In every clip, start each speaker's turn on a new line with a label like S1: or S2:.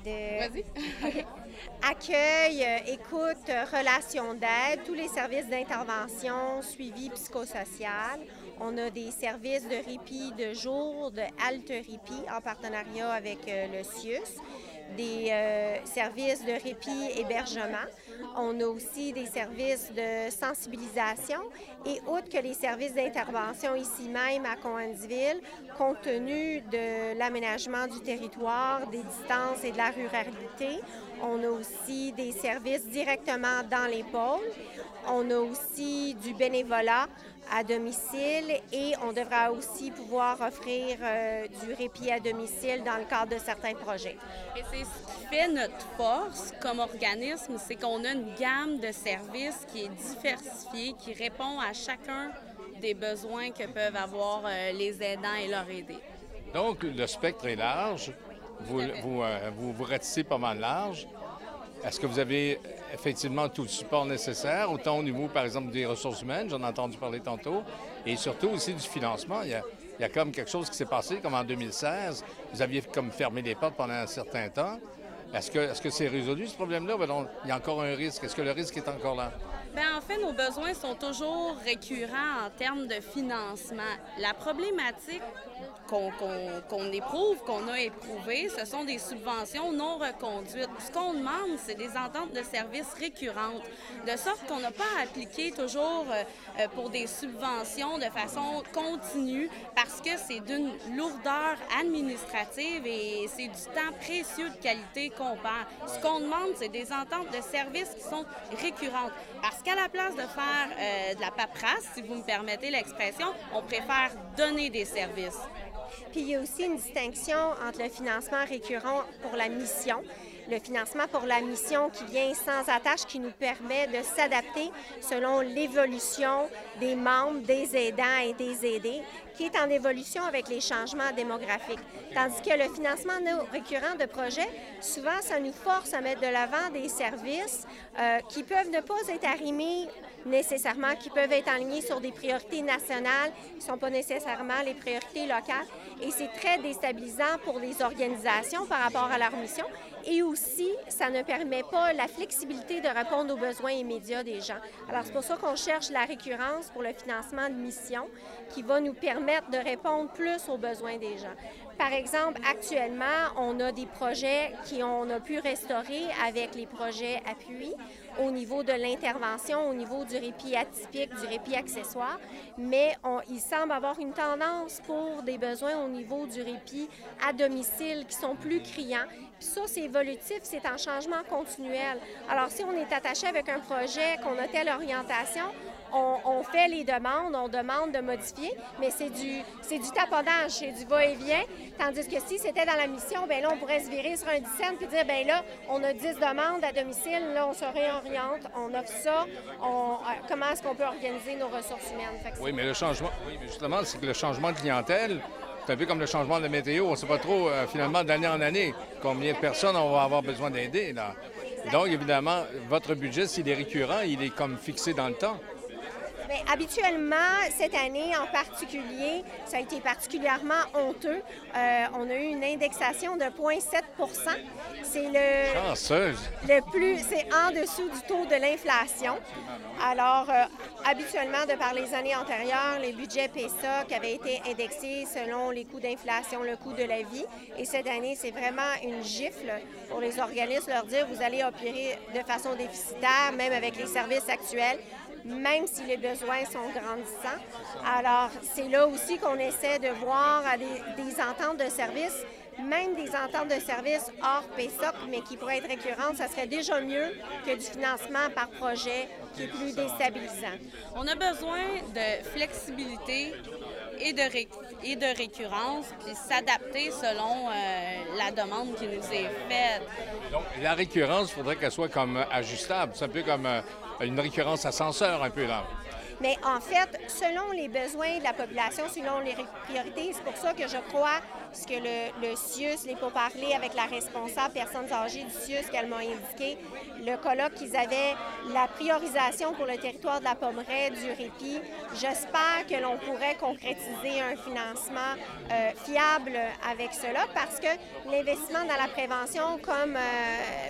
S1: Vas-y.
S2: OK. Accueil, écoute, relations d'aide, tous les services d'intervention, suivi psychosocial. On a des services de répit de jour, de halte-répit en partenariat avec le CIUS, des services de répit hébergement. On a aussi des services de sensibilisation et outre que les services d'intervention ici même à Cowansville, compte tenu de l'aménagement du territoire, des distances et de la ruralité, on a aussi des services directement dans les pôles. On a aussi du bénévolat à domicile et on devra aussi pouvoir offrir du répit à domicile dans le cadre de certains projets.
S1: Et c'est ce qui fait notre force comme organisme, c'est qu'on a une gamme de services qui est diversifiée, qui répond à chacun des besoins que peuvent avoir les aidants et leurs aidés.
S3: Donc, le spectre est large. Vous ratissez pas mal large. Est-ce que vous avez effectivement tout le support nécessaire, autant au niveau, par exemple, des ressources humaines, j'en ai entendu parler tantôt, et surtout aussi du financement? Il y a comme quelque chose qui s'est passé, comme en 2016. Vous aviez comme fermé les portes pendant un certain temps. Est-ce que c'est résolu, ce problème-là? Ou il y a encore un risque? Est-ce que le risque est encore là?
S1: Bien, en fait, nos besoins sont toujours récurrents en termes de financement. La problématique qu'on éprouve, qu'on a éprouvée, ce sont des subventions non reconduites. Ce qu'on demande, c'est des ententes de services récurrentes, de sorte qu'on n'a pas à appliquer toujours pour des subventions de façon continue, parce que c'est d'une lourdeur administrative et c'est du temps précieux de qualité qu'on perd. Ce qu'on demande, c'est des ententes de services qui sont récurrentes. Parce qu'à la place de faire de la paperasse, si vous me permettez l'expression, on préfère donner des services.
S2: Puis il y a aussi une distinction entre le financement récurrent pour la mission, le financement pour la mission qui vient sans attache, qui nous permet de s'adapter selon l'évolution des membres, des aidants et des aidés, qui est en évolution avec les changements démographiques. Tandis que le financement non récurrent de projets, souvent, ça nous force à mettre de l'avant des services qui peuvent ne pas être arrimés nécessairement, qui peuvent être alignés sur des priorités nationales, qui ne sont pas nécessairement les priorités locales. Et c'est très déstabilisant pour les organisations par rapport à leur mission. Et aussi, ça ne permet pas la flexibilité de répondre aux besoins immédiats des gens. Alors, c'est pour ça qu'on cherche la récurrence pour le financement de missions qui va nous permettre de répondre plus aux besoins des gens. Par exemple, actuellement, on a des projets qu'on a pu restaurer avec les projets appui au niveau de l'intervention, au niveau du répit atypique, du répit accessoire, mais il semble avoir une tendance pour des besoins au niveau du répit à domicile qui sont plus criants. Puis ça, c'est évolutif, c'est en changement continuel. Alors, si on est attaché avec un projet, qu'on a telle orientation, on fait les demandes, on demande de modifier, mais c'est du taponnage, c'est du va-et-vient. Tandis que si c'était dans la mission, bien là, on pourrait se virer sur un 10 cents puis dire, bien là, on a 10 demandes à domicile, là, on se réoriente, on offre ça, comment est-ce qu'on peut organiser nos ressources humaines?
S3: Oui, mais justement, c'est que le changement de clientèle, c'est un peu comme le changement de météo. On ne sait pas trop, finalement, d'année en année, combien de personnes on va avoir besoin d'aider, là. Donc, évidemment, votre budget, s'il est récurrent, il est comme fixé dans le temps.
S2: Bien, habituellement, cette année en particulier, ça a été particulièrement honteux. On a eu une indexation de 0,7 %. C'est c'est en dessous du taux de l'inflation. Alors, habituellement, de par les années antérieures, les budgets PSOC avaient été indexés selon les coûts d'inflation, le coût de la vie. Et cette année, c'est vraiment une gifle pour les organismes, leur dire vous allez opérer de façon déficitaire, même avec les services actuels, même si les besoins sont grandissants. Alors, c'est là aussi qu'on essaie de voir des ententes de services, même des ententes de services hors PSOC, mais qui pourraient être récurrentes, ça serait déjà mieux que du financement par projet qui est plus déstabilisant.
S1: On a besoin de flexibilité et de récurrence, puis s'adapter selon la demande qui nous est faite.
S3: Donc, la récurrence, il faudrait qu'elle soit comme ajustable. C'est un peu comme une récurrence ascenseur, un peu, là.
S2: Mais en fait, selon les besoins de la population, selon les priorités, c'est pour ça que je crois ce que le CIUS, les pourparlers avec la responsable personnes âgées du CIUS qu'elle m'a indiqué, le colloque qu'ils avaient, la priorisation pour le territoire de la Pommeraye, du répit. J'espère que l'on pourrait concrétiser un financement fiable avec cela parce que l'investissement dans la prévention, comme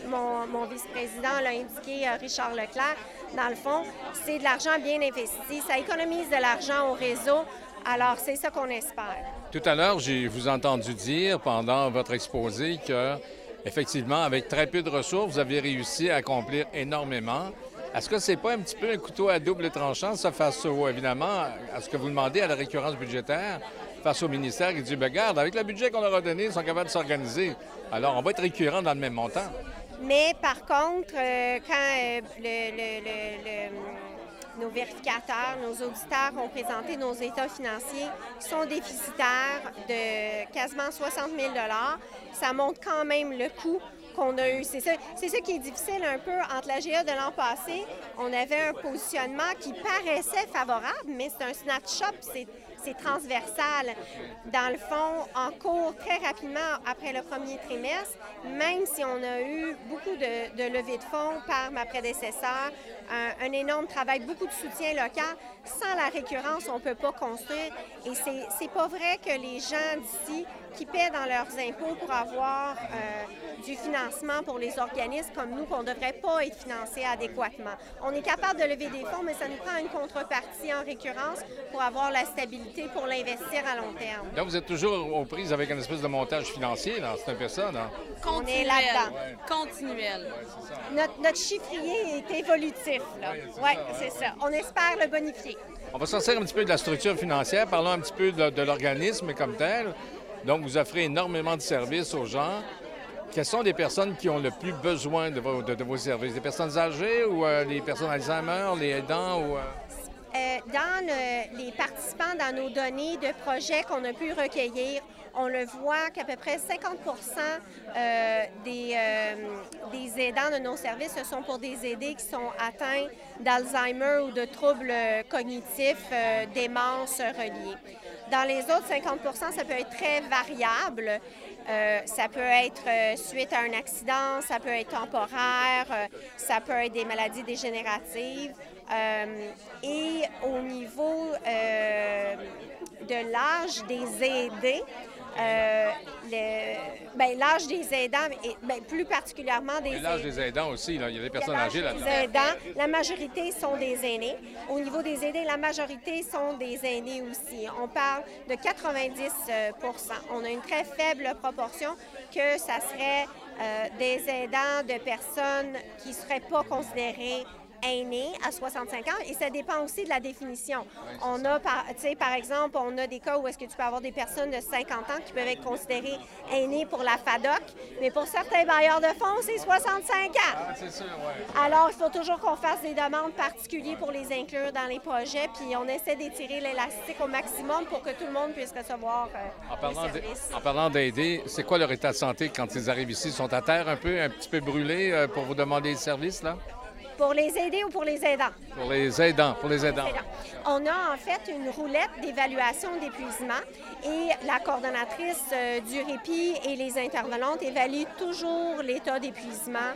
S2: mon vice-président l'a indiqué, Richard Leclerc, dans le fond, c'est de l'argent bien investi. Ça économise de l'argent au réseau. Alors, c'est ça qu'on espère.
S3: Tout à l'heure, j'ai vous entendu dire pendant votre exposé que, effectivement, avec très peu de ressources, vous avez réussi à accomplir énormément. Est-ce que c'est pas un petit peu un couteau à double tranchant, ça, face évidemment, à ce que vous demandez à la récurrence budgétaire, face au ministère qui dit, bien, regarde, avec le budget qu'on leur a donné, ils sont capables de s'organiser. Alors, on va être récurrent dans le même montant.
S2: Mais par contre, quand nos vérificateurs, nos auditeurs ont présenté nos états financiers qui sont déficitaires de quasiment 60 000 $, ça montre quand même le coût qu'on a eu. C'est ça qui est difficile un peu entre la GA de l'an passé. On avait un positionnement qui paraissait favorable, mais c'est un snapshot, c'est transversal. Dans le fond, en cours très rapidement après le premier trimestre, même si on a eu beaucoup de levées de fonds par ma prédécesseur, un énorme travail, beaucoup de soutien local, sans la récurrence, on ne peut pas construire. Et c'est pas vrai que les gens d'ici qui paient dans leurs impôts pour avoir du financement pour les organismes comme nous, qu'on ne devrait pas être financés adéquatement. On est capable de lever des fonds, mais ça nous prend une contrepartie en récurrence pour avoir la stabilité pour l'investir à long terme.
S3: Là, vous êtes toujours aux prises avec une espèce de montage financier, là. C'est un peu ça, non?
S2: On est là-dedans.
S1: Ouais. Continuel.
S3: Ouais,
S2: notre chiffrier est évolutif, là. Oui, c'est ça. On espère le bonifier.
S3: On va sortir un petit peu de la structure financière, parlons un petit peu de l'organisme comme tel. Donc, vous offrez énormément de services aux gens. Quelles sont les personnes qui ont le plus besoin de vos services? Les personnes âgées ou les personnes Alzheimer, les aidants?
S2: Dans les participants, dans nos données de projets qu'on a pu recueillir, on le voit qu'à peu près 50 des aidants de nos services, ce sont pour des aidés qui sont atteints d'Alzheimer ou de troubles cognitifs, démence reliés. Dans les autres 50 ça peut être très variable. Ça peut être suite à un accident, ça peut être temporaire, ça peut être des maladies dégénératives. Et au niveau de l'âge des aidés, l'âge des aidants, et plus particulièrement des
S3: l'âge des aidants aussi, là. Il y a des personnes âgées là-dedans.
S2: La majorité sont des aînés. Au niveau des aidés, la majorité sont des aînés aussi. On parle de 90 On a une très faible proportion que ça serait des aidants de personnes qui ne seraient pas considérées aînés à 65 ans, et ça dépend aussi de la définition. On a, par exemple, on a des cas où est-ce que tu peux avoir des personnes de 50 ans qui peuvent être considérées aînées pour la FADOC, mais pour certains bailleurs de fonds, c'est 65 ans.
S3: Ah, c'est sûr, oui.
S2: Alors, il faut toujours qu'on fasse des demandes particulières pour les inclure dans les projets, puis on essaie d'étirer l'élastique au maximum pour que tout le monde puisse recevoir les services.
S3: En parlant d'aider, c'est quoi leur état de santé quand ils arrivent ici? Ils sont à terre un petit peu brûlés pour vous demander des services, là?
S2: Pour les aider ou pour les aidants?
S3: Pour les aidants,
S2: On a en fait une roulette d'évaluation d'épuisement et la coordonnatrice du répit et les intervenantes évaluent toujours l'état d'épuisement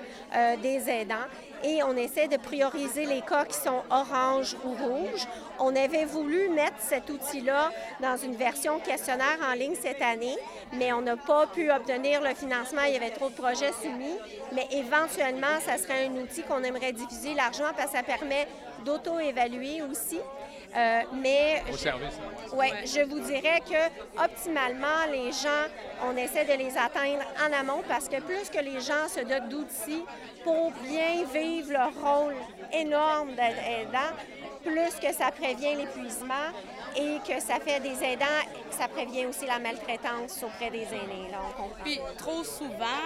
S2: des aidants et on essaie de prioriser les cas qui sont orange ou rouge. On avait voulu mettre cet outil-là dans une version questionnaire en ligne cette année, mais on n'a pas pu obtenir le financement. Il y avait trop de projets soumis, mais éventuellement, ça serait un outil qu'on aimerait diffuser largement parce que ça permet d'auto-évaluer aussi.
S3: Au service.
S2: Oui, je vous dirais que optimalement, les gens, on essaie de les atteindre en amont parce que plus que les gens se dotent d'outils pour bien vivre leur rôle énorme d'aidant, plus que ça prévient l'épuisement et que ça fait des aidants, ça prévient aussi la maltraitance auprès des aînés. Là, on comprend.
S1: Puis trop souvent,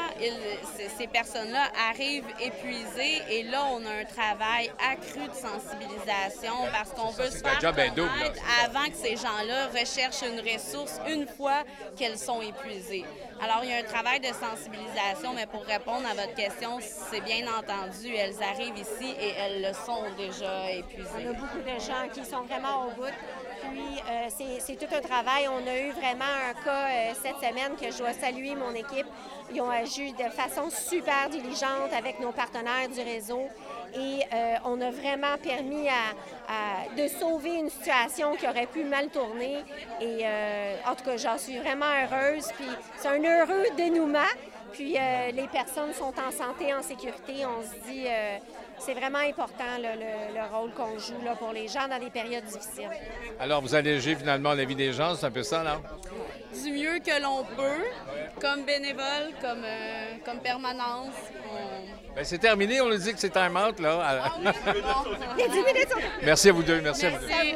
S1: ces personnes-là arrivent épuisées et là, on a un travail accru de sensibilisation parce qu'on veut se faire connaître avant que ces gens-là recherchent une ressource une fois qu'elles sont épuisées. Alors, il y a un travail de sensibilisation, mais pour répondre à votre question, c'est bien entendu, elles arrivent ici et elles le sont déjà épuisées.
S2: Il y a beaucoup de gens qui sont vraiment au bout. Puis, c'est tout un travail. On a eu vraiment un cas cette semaine que je dois saluer mon équipe. Ils ont agi de façon super diligente avec nos partenaires du réseau et on a vraiment permis de sauver une situation qui aurait pu mal tourner. Et en tout cas, j'en suis vraiment heureuse. Puis c'est un heureux dénouement. Puis les personnes sont en santé, en sécurité. On se dit, c'est vraiment important le rôle qu'on joue là, pour les gens dans des périodes difficiles.
S3: Alors, vous allégez finalement la vie des gens, c'est un peu ça, non?
S1: Du mieux que l'on peut, comme bénévole, comme permanence.
S3: Bien, c'est terminé, on nous dit que c'est time out, là.
S2: Il y a 10 minutes.
S3: Merci à vous deux, merci à vous deux.
S1: Merci.